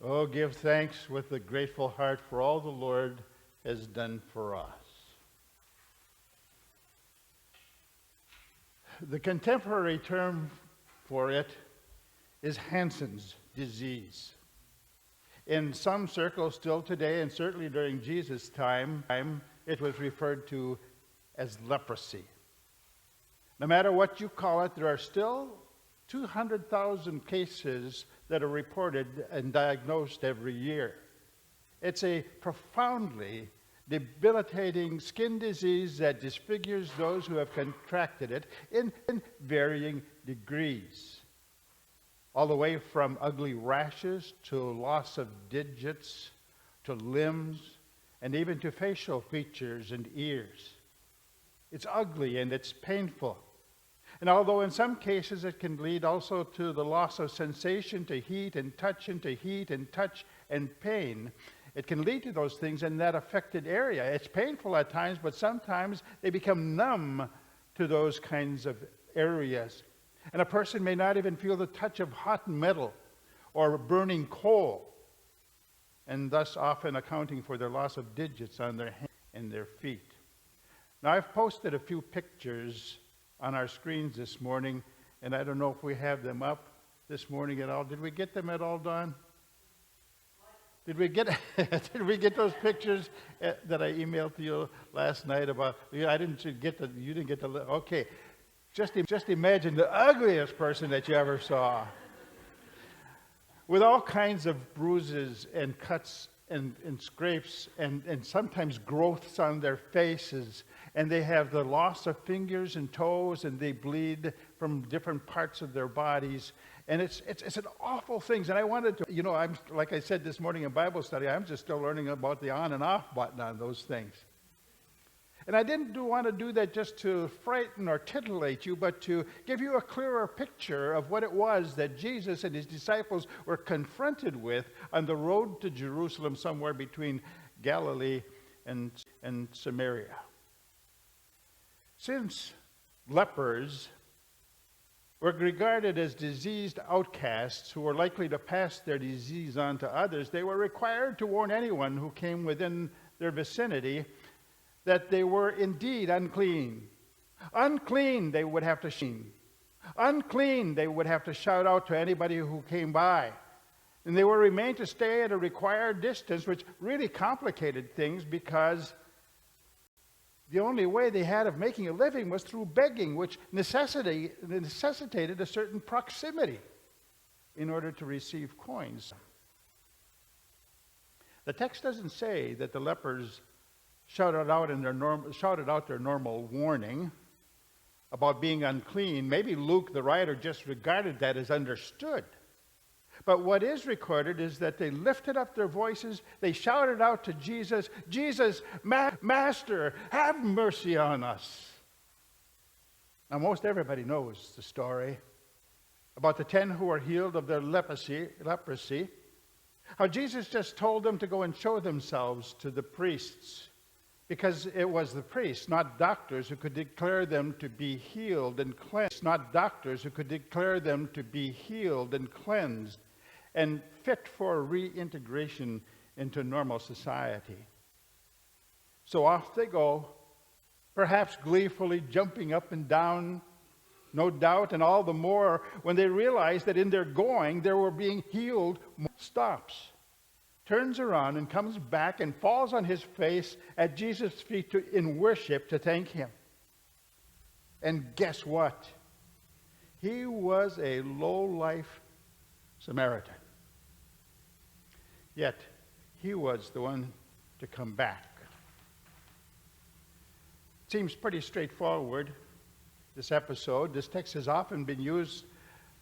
Oh, give thanks with a grateful heart for all the Lord has done for us. The contemporary term for it is Hansen's disease. In some circles still today, and certainly during Jesus' time, it was referred to as leprosy. No matter what you call it, there are still 200,000 cases that are reported and diagnosed every year. It's a profoundly debilitating skin disease that disfigures those who have contracted it in varying degrees, all the way from ugly rashes to loss of digits to limbs and even to facial features and ears. It's ugly and it's painful. And although in some cases it can lead also to the loss of sensation, to heat and touch, and to heat and touch and pain, it can lead to those things in that affected area. It's painful at times, but sometimes they become numb to those kinds of areas. And a person may not even feel the touch of hot metal or burning coal, and thus often accounting for their loss of digits on their hands and their feet. Now, I've posted a few pictures on our screens this morning, and I don't know if we have them up this morning at all. Did we get them at all, Dawn? Did we get those pictures that I emailed to you last night about? I didn't get the. You didn't get the. Okay, just imagine the ugliest person that you ever saw, with all kinds of bruises and cuts and scrapes and sometimes growths on their faces. And they have the loss of fingers and toes, and they bleed from different parts of their bodies. And it's an awful thing. And I wanted to, I'm like I said this morning in Bible study, I'm just still learning about the on and off button on those things. And I didn't want to do that just to frighten or titillate you, but to give you a clearer picture of what it was that Jesus and his disciples were confronted with on the road to Jerusalem, somewhere between Galilee and Samaria. Since lepers were regarded as diseased outcasts who were likely to pass their disease on to others, they were required to warn anyone who came within their vicinity that they were indeed unclean. Unclean, they would have to shame. Unclean, they would have to shout out to anybody who came by. And they were remained to stay at a required distance, which really complicated things because the only way they had of making a living was through begging, which necessitated a certain proximity in order to receive coins. The text doesn't say that the lepers shouted out their normal warning about being unclean. Maybe Luke, the writer, just regarded that as understood. But what is recorded is that they lifted up their voices, they shouted out to Jesus, "Jesus, Master, have mercy on us." Now, most everybody knows the story about the 10 who were healed of their leprosy, how Jesus just told them to go and show themselves to the priests, because it was the priests, not doctors, who could declare them to be healed and cleansed, and fit for reintegration into normal society. So off they go, perhaps gleefully jumping up and down, no doubt, and all the more when they realize that in their going they were being healed. Stops, turns around and comes back and falls on his face at Jesus' feet in worship to thank him. And guess what? He was a low-life Samaritan. Yet, he was the one to come back. It seems pretty straightforward, this episode. This text has often been used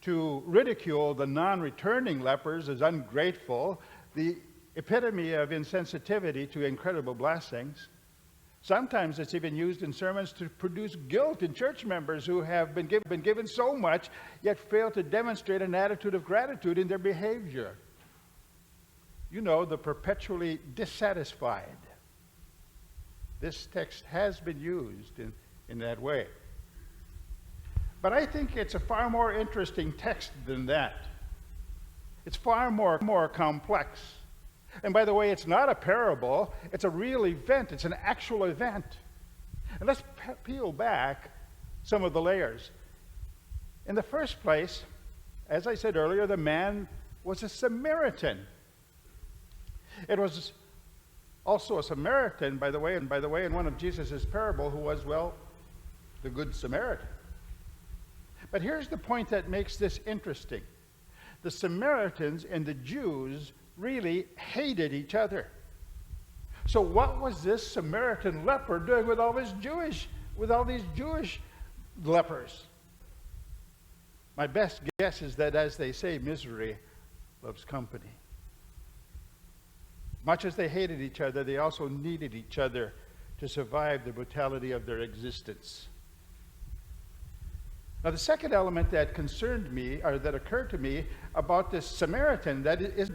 to ridicule the non-returning lepers as ungrateful, the epitome of insensitivity to incredible blessings. Sometimes it's even used in sermons to produce guilt in church members who have been given so much, yet fail to demonstrate an attitude of gratitude in their behavior. The perpetually dissatisfied. This text has been used in that way. But I think it's a far more interesting text than that. It's far more complex. And by the way, it's not a parable, it's a real event, it's an actual event. And let's peel back some of the layers. In the first place, as I said earlier, the man was a Samaritan. It was also a Samaritan, by the way, in one of Jesus' parables, who was, well, the Good Samaritan. But here's the point that makes this interesting. The Samaritans and the Jews really hated each other. So what was this Samaritan leper doing with all these Jewish lepers? My best guess is that, as they say, misery loves company. Much as they hated each other, they also needed each other to survive the brutality of their existence. Now, the second element that concerned me, or that occurred to me about this Samaritan, that is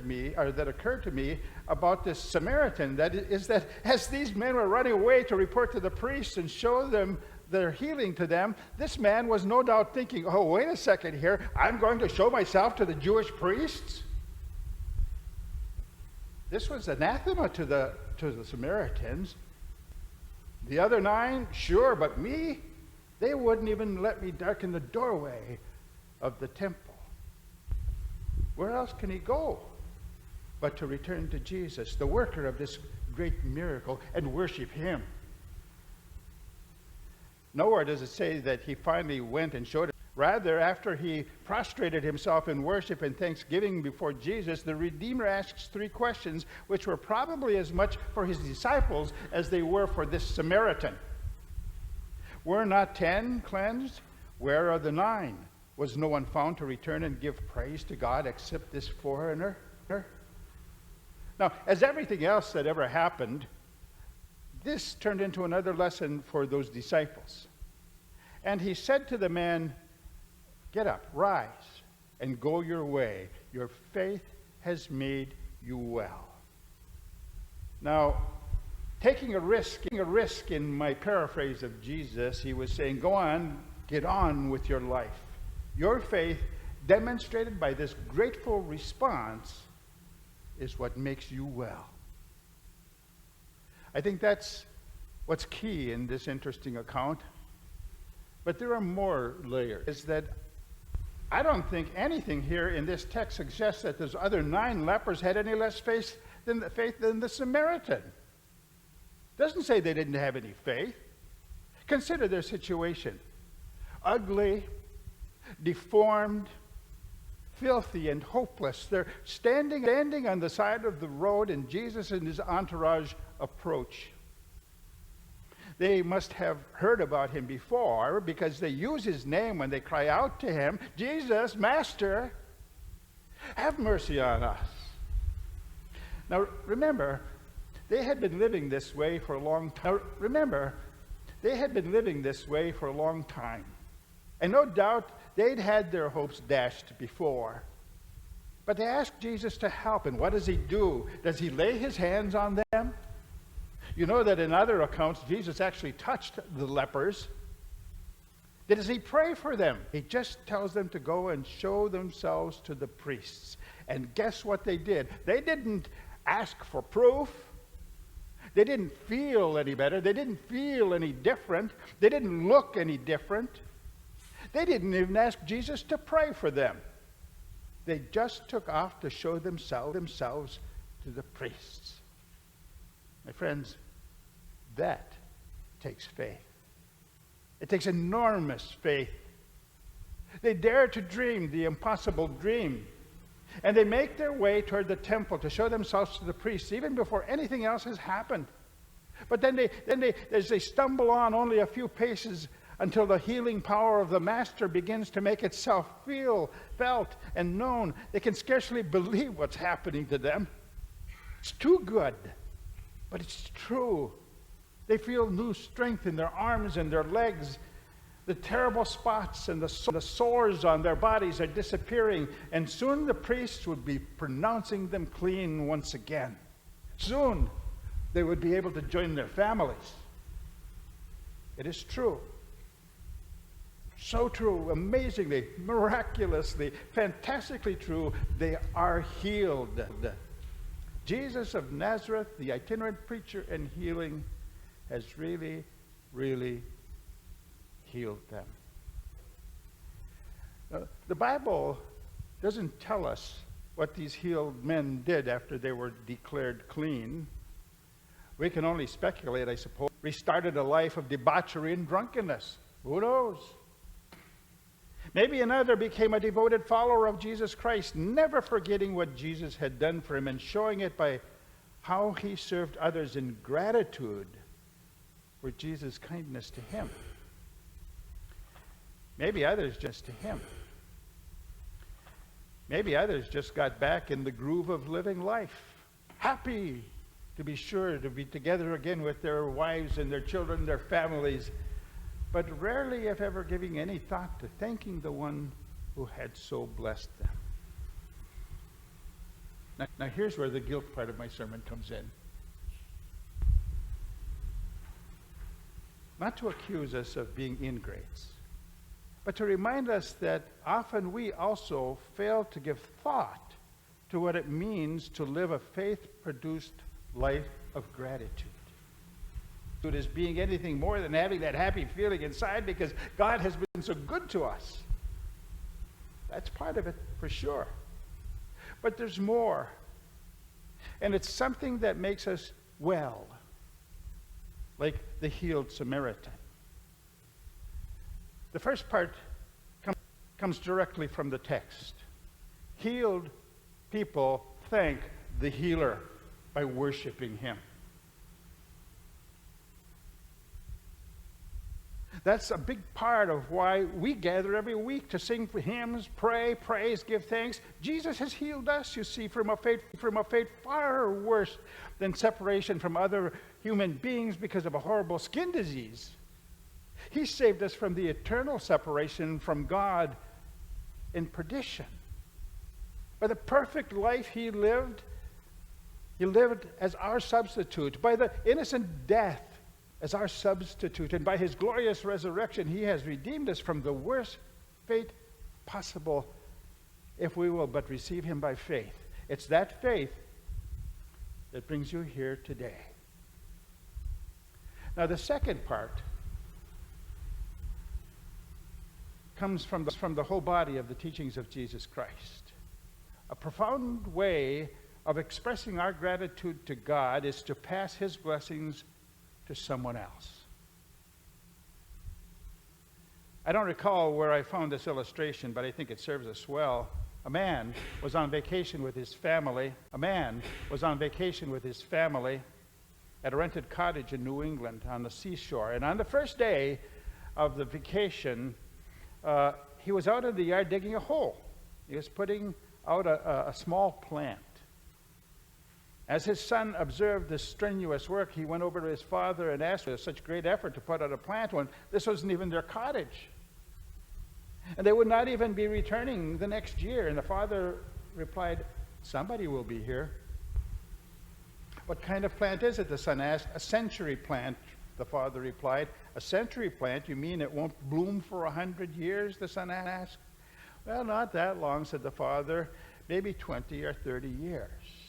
that as these men were running away to report to the priests and show them their healing to them, this man was no doubt thinking, oh, wait a second here, I'm going to show myself to the Jewish priests? This was anathema to the Samaritans. The other 9, sure, but me? They wouldn't even let me darken the doorway of the temple. Where else can he go but to return to Jesus, the worker of this great miracle, and worship him? Nowhere does it say that he finally went and showed it. Rather, after he prostrated himself in worship and thanksgiving before Jesus, the Redeemer asks 3 questions, which were probably as much for his disciples as they were for this Samaritan. Were not 10 cleansed? Where are the 9? Was no one found to return and give praise to God except this foreigner? Now, as everything else that ever happened, this turned into another lesson for those disciples. And he said to the man, get up, rise, and go your way. Your faith has made you well. Now, taking a risk in my paraphrase of Jesus, he was saying, go on, get on with your life. Your faith, demonstrated by this grateful response, is what makes you well. I think that's what's key in this interesting account. But there are more layers. Is that I don't think anything here in this text suggests that those other 9 lepers had any less faith than the Samaritan. Doesn't say they didn't have any faith. Consider their situation. Ugly, deformed, filthy, and hopeless. They're standing on the side of the road, and Jesus and his entourage approach. They must have heard about him before, because they use his name when they cry out to him, Jesus, Master, have mercy on us. Now remember, they had been living this way for a long time. And no doubt they'd had their hopes dashed before. But they asked Jesus to help, and what does he do? Does he lay his hands on them? You know that in other accounts, Jesus actually touched the lepers. Does he pray for them? He just tells them to go and show themselves to the priests. And guess what they did? They didn't ask for proof. They didn't feel any better. They didn't feel any different. They didn't look any different. They didn't even ask Jesus to pray for them. They just took off to show themselves to the priests. My friends, that takes faith. It takes enormous faith. They dare to dream the impossible dream. And they make their way toward the temple to show themselves to the priests, even before anything else has happened. But then as they stumble on only a few paces until the healing power of the Master begins to make itself felt, and known, they can scarcely believe what's happening to them. It's too good, but it's true. They feel new strength in their arms and their legs. The terrible spots and the sores on their bodies are disappearing, and soon the priests would be pronouncing them clean once again. Soon they would be able to join their families. It is true. So true, amazingly, miraculously, fantastically true, they are healed. Jesus of Nazareth, the itinerant preacher and healing, has really, really healed them. The Bible doesn't tell us what these healed men did after they were declared clean. We can only speculate, I suppose. Restarted a life of debauchery and drunkenness. Who knows? Maybe another became a devoted follower of Jesus Christ, never forgetting what Jesus had done for him and showing it by how he served others in gratitude for Jesus' kindness to him. Maybe others just to him. Maybe others just got back in the groove of living life, happy to be sure to be together again with their wives and their children, their families, but rarely, if ever, giving any thought to thanking the one who had so blessed them. Now here's where the guilt part of my sermon comes in. Not to accuse us of being ingrates, but to remind us that often we also fail to give thought to what it means to live a faith-produced life of gratitude. It is being anything more than having that happy feeling inside because God has been so good to us. That's part of it, for sure. But there's more. And it's something that makes us well, like the healed Samaritan. The first part comes directly from the text. Healed people thank the healer by worshiping him. That's a big part of why we gather every week to sing hymns, pray, praise, give thanks. Jesus has healed us, you see, from a fate far worse than separation from other human beings because of a horrible skin disease. He saved us from the eternal separation from God in perdition. By the perfect life he lived as our substitute. By the innocent death as our substitute, and by his glorious resurrection, he has redeemed us from the worst fate possible if we will but receive him by faith. It's that faith that brings you here today. Now, the second part comes from the whole body of the teachings of Jesus Christ. A profound way of expressing our gratitude to God is to pass his blessings to someone else. I don't recall where I found this illustration, but I think it serves us well. A man was on vacation with his family. At a rented cottage in New England on the seashore. And on the first day of the vacation, he was out in the yard digging a hole. He was putting out a small plant. As his son observed this strenuous work, he went over to his father and asked for such great effort to put out a plant when this wasn't even their cottage. And they would not even be returning the next year. And the father replied, "Somebody will be here." "What kind of plant is it?" the son asked. "A century plant," the father replied. "A century plant? You mean it won't bloom for 100 years?" the son asked. "Well, not that long," said the father. "Maybe 20 or 30 years.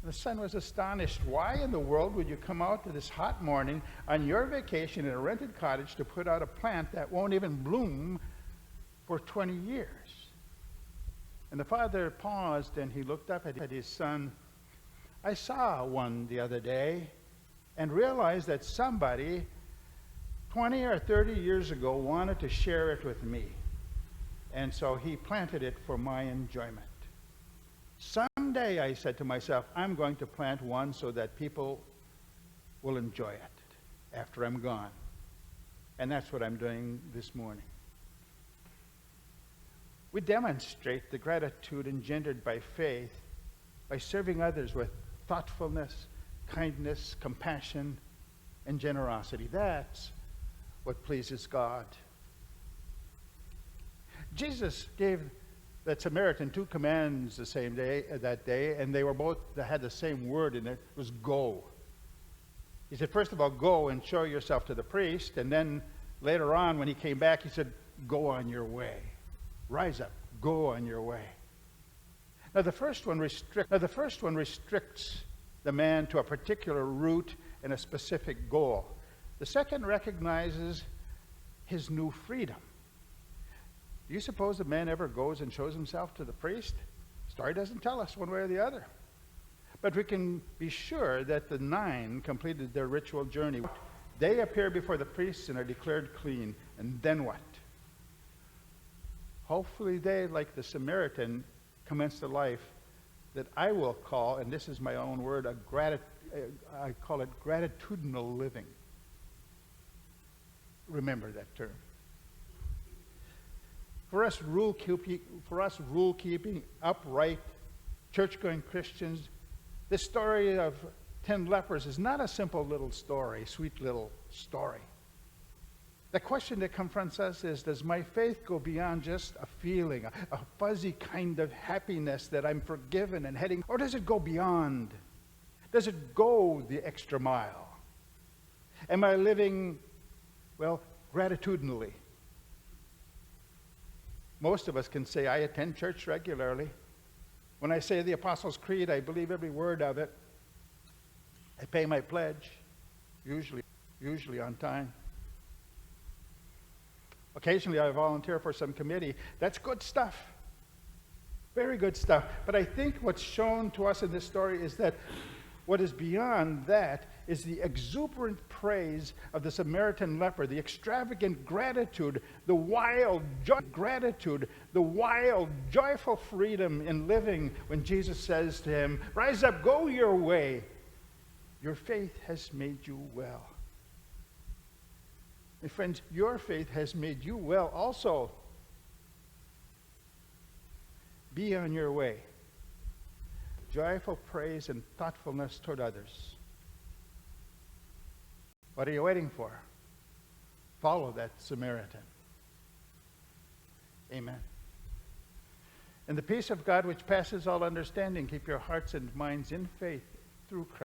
The son was astonished. Why in the world would you come out to this hot morning on your vacation in a rented cottage to put out a plant that won't even bloom for 20 years? And the father paused and he looked up at his son. "I saw one the other day and realized that somebody 20 or 30 years ago wanted to share it with me. And so he planted it for my enjoyment. Someday," I said to myself, "I'm going to plant one so that people will enjoy it after I'm gone." And that's what I'm doing this morning. We demonstrate the gratitude engendered by faith by serving others with thoughtfulness, kindness, compassion, and generosity. That's what pleases God. Jesus gave that Samaritan 2 commands that day, and they had the same word in it. It was go. He said, first of all, go and show yourself to the priest, and then Later on, when he came back, he said, go on your way. Rise up, go on your way. Now the first one restricts the man to a particular route and a specific goal. The second recognizes his new freedom. Do you suppose the man ever goes and shows himself to the priest? The story doesn't tell us one way or the other. But we can be sure that the 9 completed their ritual journey. They appear before the priests and are declared clean. And then what? Hopefully they, like the Samaritan, commenced a life that I will call, and this is my own word, I call it gratitudinal living. Remember that term. For us rule-keeping, upright, church-going Christians, this story of 10 lepers is not a simple little story, sweet little story. The question that confronts us is, does my faith go beyond just a feeling, a fuzzy kind of happiness that I'm forgiven and heading, or does it go beyond? Does it go the extra mile? Am I living, well, gratitudinally? Most of us can say, I attend church regularly. When I say the Apostles' Creed, I believe every word of it. I pay my pledge, usually on time. Occasionally I volunteer for some committee. That's good stuff. Very good stuff. But I think what's shown to us in this story is that what is beyond that is the exuberant praise of the Samaritan leper, the extravagant gratitude, the wild joyful freedom in living when Jesus says to him, rise up, go your way. Your faith has made you well. And friends, your faith has made you well also. Be on your way. Joyful praise and thoughtfulness toward others. What are you waiting for? Follow that Samaritan. Amen. And the peace of God which passes all understanding, keep your hearts and minds in faith through Christ.